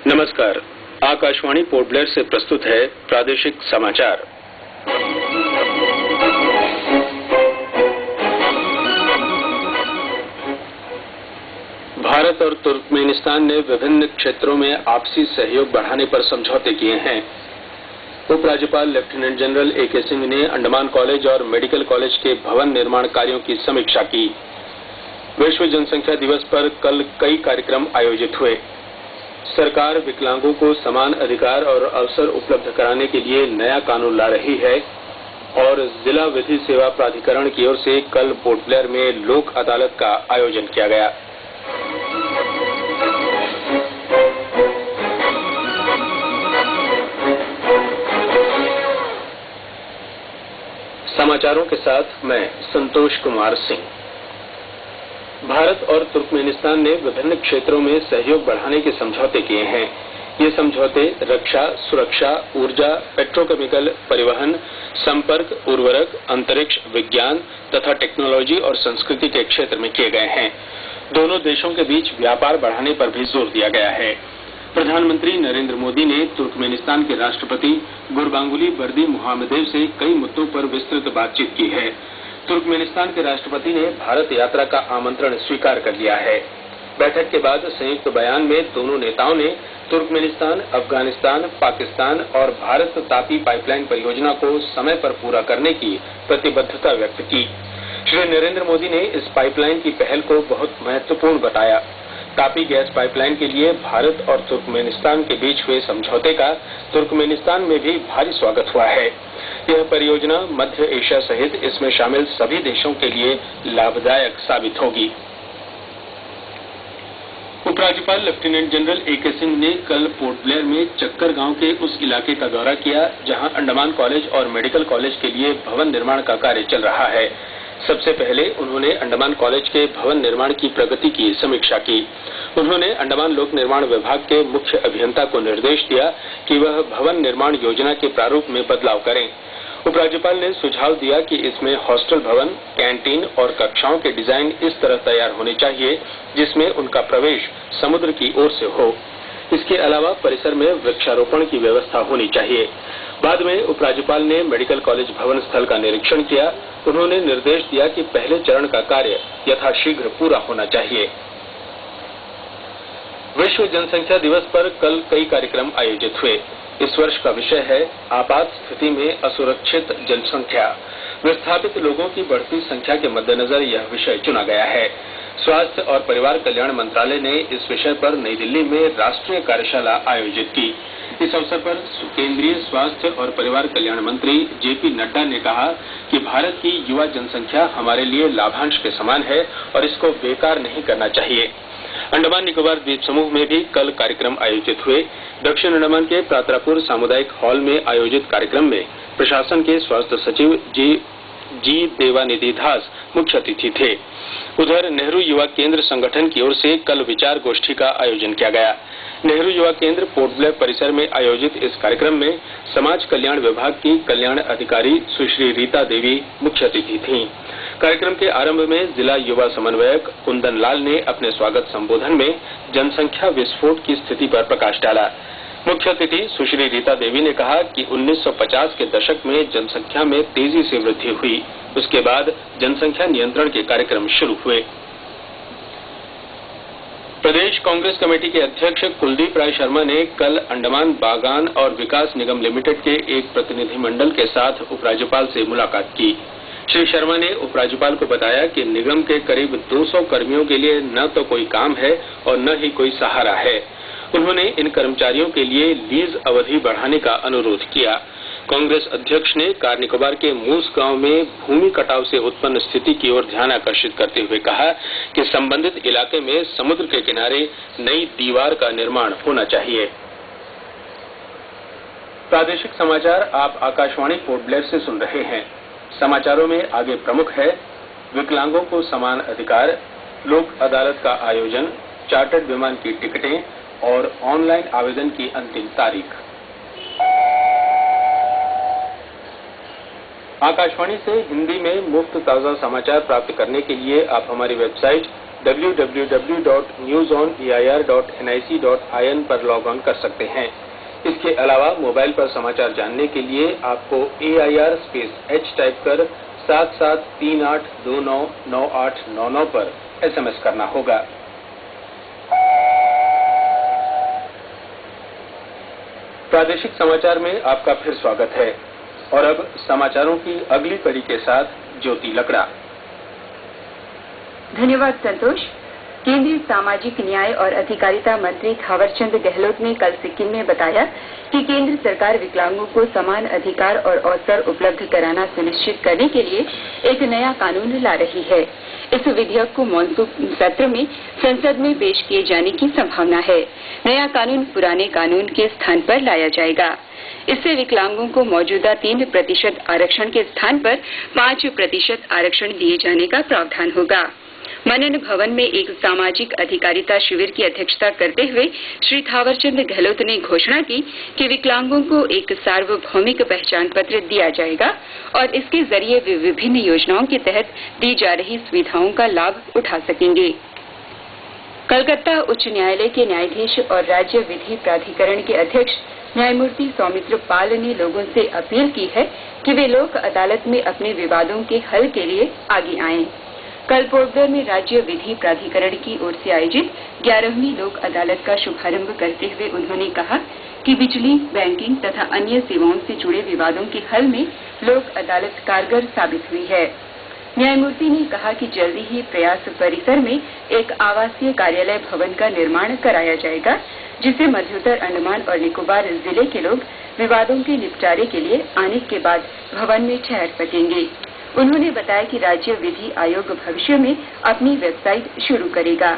नमस्कार। Akashvani port Blair से प्रस्तुत है प्रादेशिक समाचार। भारत और तुर्कमेनिस्तान ने विभिन्न क्षेत्रों में आपसी सहयोग बढ़ाने पर समझौते किए हैं। उपराज्यपाल लेफ्टिनेंट जनरल ए.के. सिंह ने अंडमान कॉलेज और मेडिकल कॉलेज के भवन निर्माण कार्यों की समीक्षा की। विश्व जनसंख्या दिवस पर कल कई कार्यक्रम आयोजित हुए। सरकार विकलांगों को समान अधिकार और अवसर उपलब्ध कराने के लिए नया कानून ला रही है और जिला विधि सेवा प्राधिकरण की ओर से कल पोर्ट ब्लेयर में लोक अदालत का आयोजन किया गया। समाचारों के साथ मैं संतोष कुमार सिंह। भारत और तुर्कमेनिस्तान ने विभिन्न क्षेत्रों में सहयोग बढ़ाने के समझौते किए हैं। ये समझौते रक्षा, सुरक्षा, ऊर्जा, पेट्रोकेमिकल, परिवहन, संपर्क, उर्वरक, अंतरिक्ष, विज्ञान तथा टेक्नोलॉजी और संस्कृति के क्षेत्र में किए गए हैं। दोनों देशों के बीच व्यापार बढ़ाने पर भी जोर दिया गया है। प्रधानमंत्री नरेंद्र मोदी ने तुर्कमेनिस्तान के राष्ट्रपति गुरबांगुली बर्दीमुहामेदोव से कई मुद्दों पर विस्तृत बातचीत की है। तुर्कमेनिस्तान के राष्ट्रपति ने भारत यात्रा का आमंत्रण स्वीकार कर लिया है। बैठक के बाद संयुक्त बयान में दोनों नेताओं ने तुर्कमेनिस्तान, अफगानिस्तान, पाकिस्तान और भारत तापी पाइपलाइन परियोजना को समय पर पूरा करने की प्रतिबद्धता व्यक्त की। श्री नरेंद्र मोदी ने इस पाइपलाइन की पहल को बहुत महत्वपूर्ण बताया। तापी गैस पाइपलाइन के लिए भारत और तुर्कमेनिस्तान के बीच हुए समझौते का तुर्कमेनिस्तान में भी भारी स्वागत हुआ है। यह परियोजना मध्य एशिया सहित इसमें शामिल सभी देशों के लिए लाभदायक साबित होगी। उपराज्यपाल लेफ्टिनेंट जनरल ए.के. सिंह ने कल पोर्ट ब्लेयर में चक्कर गांव के उस इलाके का दौरा किया जहां अंडमान कॉलेज और मेडिकल कॉलेज के लिए भवन निर्माण का कार्य चल रहा है। सबसे पहले उन्होंने अंडमान कॉलेज के भवन निर्माण की प्रगति की समीक्षा की। उन्होंने अंडमान लोक निर्माण विभाग के मुख्य अभियंता को निर्देश दिया कि वह भवन निर्माण योजना के प्रारूप में बदलाव करें। उपराज्यपाल ने सुझाव दिया कि इसमें हॉस्टल भवन, कैंटीन और कक्षाओं के डिजाइन इस तरह तैयार होने चाहिए जिसमें उनका प्रवेश समुद्र की ओर से हो। इसके अलावा परिसर में वृक्षारोपण की व्यवस्था होनी चाहिए। बाद में उपराज्यपाल ने मेडिकल कॉलेज भवन स्थल का निरीक्षण किया। उन्होंने निर्देश दिया कि पहले चरण का कार्य यथाशीघ्र पूरा होना चाहिए। विश्व जनसंख्या दिवस पर कल कई कार्यक्रम आयोजित हुए। इस वर्ष का विषय है आपात स्थिति में असुरक्षित जनसंख्या। विस्थापित लोगों की बढ़ती संख्या के मद्देनजर यह विषय चुना गया है। स्वास्थ्य और परिवार कल्याण मंत्रालय ने इस विषय पर नई दिल्ली में राष्ट्रीय कार्यशाला आयोजित की। इस अवसर पर केंद्रीय स्वास्थ्य और परिवार कल्याण मंत्री जे.पी. नड्डा ने कहा कि भारत की युवा जनसंख्या हमारे लिए लाभांश के समान है और इसको बेकार नहीं करना चाहिए। अंडमान निकोबार द्वीप समूह में भी कल कार्यक्रम आयोजित हुए। दक्षिण अंडमान के प्रातरापुर सामुदायिक हॉल में आयोजित कार्यक्रम में प्रशासन के स्वास्थ्य सचिव जी देवानिधि दास मुख्य अतिथि थे। उधर नेहरू युवा केंद्र संगठन की ओर से कल विचार गोष्ठी का आयोजन किया गया। नेहरू युवा केंद्र पोर्ट ब्लेयर परिसर में आयोजित इस कार्यक्रम में समाज कल्याण विभाग की कल्याण अधिकारी सुश्री रीता देवी मुख्य अतिथि थीं। कार्यक्रम के आरंभ में जिला युवा समन्वयक कुंदन लाल ने अपने स्वागत संबोधन में जनसंख्या विस्फोट की स्थिति पर प्रकाश डाला। मुख्य अतिथि सुश्री रीता देवी ने कहा कि 1950 के दशक में जनसंख्या में तेजी से वृद्धि हुई। उसके बाद जनसंख्या नियंत्रण के कार्यक्रम शुरू हुए। प्रदेश कांग्रेस कमेटी के अध्यक्ष कुलदीप राय शर्मा ने कल अंडमान बागान और विकास निगम लिमिटेड के एक प्रतिनिधिमंडल के साथ उपराज्यपाल से मुलाकात की। श्री शर्मा ने उपराज्यपाल को बताया कि निगम के करीब 200 कर्मियों के लिए न तो कोई काम है और न ही कोई सहारा है। उन्होंने इन कर्मचारियों के लिए लीज अवधि बढ़ाने का अनुरोध किया। कांग्रेस अध्यक्ष ने कार निकोबार के मूस गांव में भूमि कटाव से उत्पन्न स्थिति की ओर ध्यान आकर्षित करते हुए कहा कि संबंधित इलाके में समुद्र के किनारे नई दीवार का निर्माण होना चाहिए। प्रादेशिक समाचार आप आकाशवाणी पोर्ट ब्लेयर से सुन रहे हैं। समाचारों में आगे प्रमुख है विकलांगों को समान अधिकार, लोक अदालत का आयोजन, चार्टर्ड विमान की टिकटें और ऑनलाइन आवेदन की अंतिम तारीख। आकाशवाणी से हिंदी में मुफ्त ताजा समाचार प्राप्त करने के लिए आप हमारी वेबसाइट www.newsoneir.nic.in पर लॉग ऑन कर सकते हैं। इसके अलावा मोबाइल पर समाचार जानने के लिए आपको AIR-H टाइप कर 7738299899 पर SMS करना होगा। प्रादेशिक समाचार में आपका फिर स्वागत है और अब समाचारों की अगली कड़ी के साथ ज्योति लकड़ा। धन्यवाद संतोष। केंद्रीय सामाजिक न्याय और अधिकारिता मंत्री थावरचंद गहलोत ने कल सिक्किम में बताया कि केंद्र सरकार विकलांगों को समान अधिकार और अवसर उपलब्ध कराना सुनिश्चित करने के लिए एक नया कानून ला रही है। इस विधेयक को मॉनसून सत्र में संसद में पेश किए जाने की संभावना है। नया कानून पुराने कानून के स्थान पर लाया जाएगा। इससे विकलांगों को मौजूदा 3% आरक्षण के स्थान पर 5% आरक्षण दिए जाने का प्रावधान होगा। मनन भवन में एक सामाजिक अधिकारिता शिविर की अध्यक्षता करते हुए श्री थावरचंद गहलोत ने घोषणा की कि विकलांगों को एक सार्वभौमिक पहचान पत्र दिया जाएगा और इसके जरिए वे विभिन्न योजनाओं के तहत दी जा रही सुविधाओं का लाभ उठा सकेंगे। कलकत्ता उच्च न्यायालय के न्यायाधीश और राज्य विधि प्राधिकरण के अध्यक्ष न्यायमूर्ति सौमित्र पाल ने लोगों से अपील की है कि वे लोक अदालत में अपने विवादों के हल के लिए आगे आएं। कल पोरबंदर में राज्य विधि प्राधिकरण की ओर से आयोजित 11वीं लोक अदालत का शुभारंभ करते हुए उन्होंने कहा कि बिजली, बैंकिंग तथा अन्य सेवाओं से जुड़े विवादों के हल में लोक अदालत कारगर साबित हुई है। न्यायमूर्ति ने कहा कि जल्दी ही प्रयास परिसर में एक आवासीय कार्यालय भवन का निर्माण कराया जाएगा, जिसे मध्योत्तर अंडमान और निकोबार जिले के लोग विवादों के निपटारे के लिए आने के बाद भवन में ठहर सकेंगे। उन्होंने बताया कि राज्य विधि आयोग भविष्य में अपनी वेबसाइट शुरू करेगा।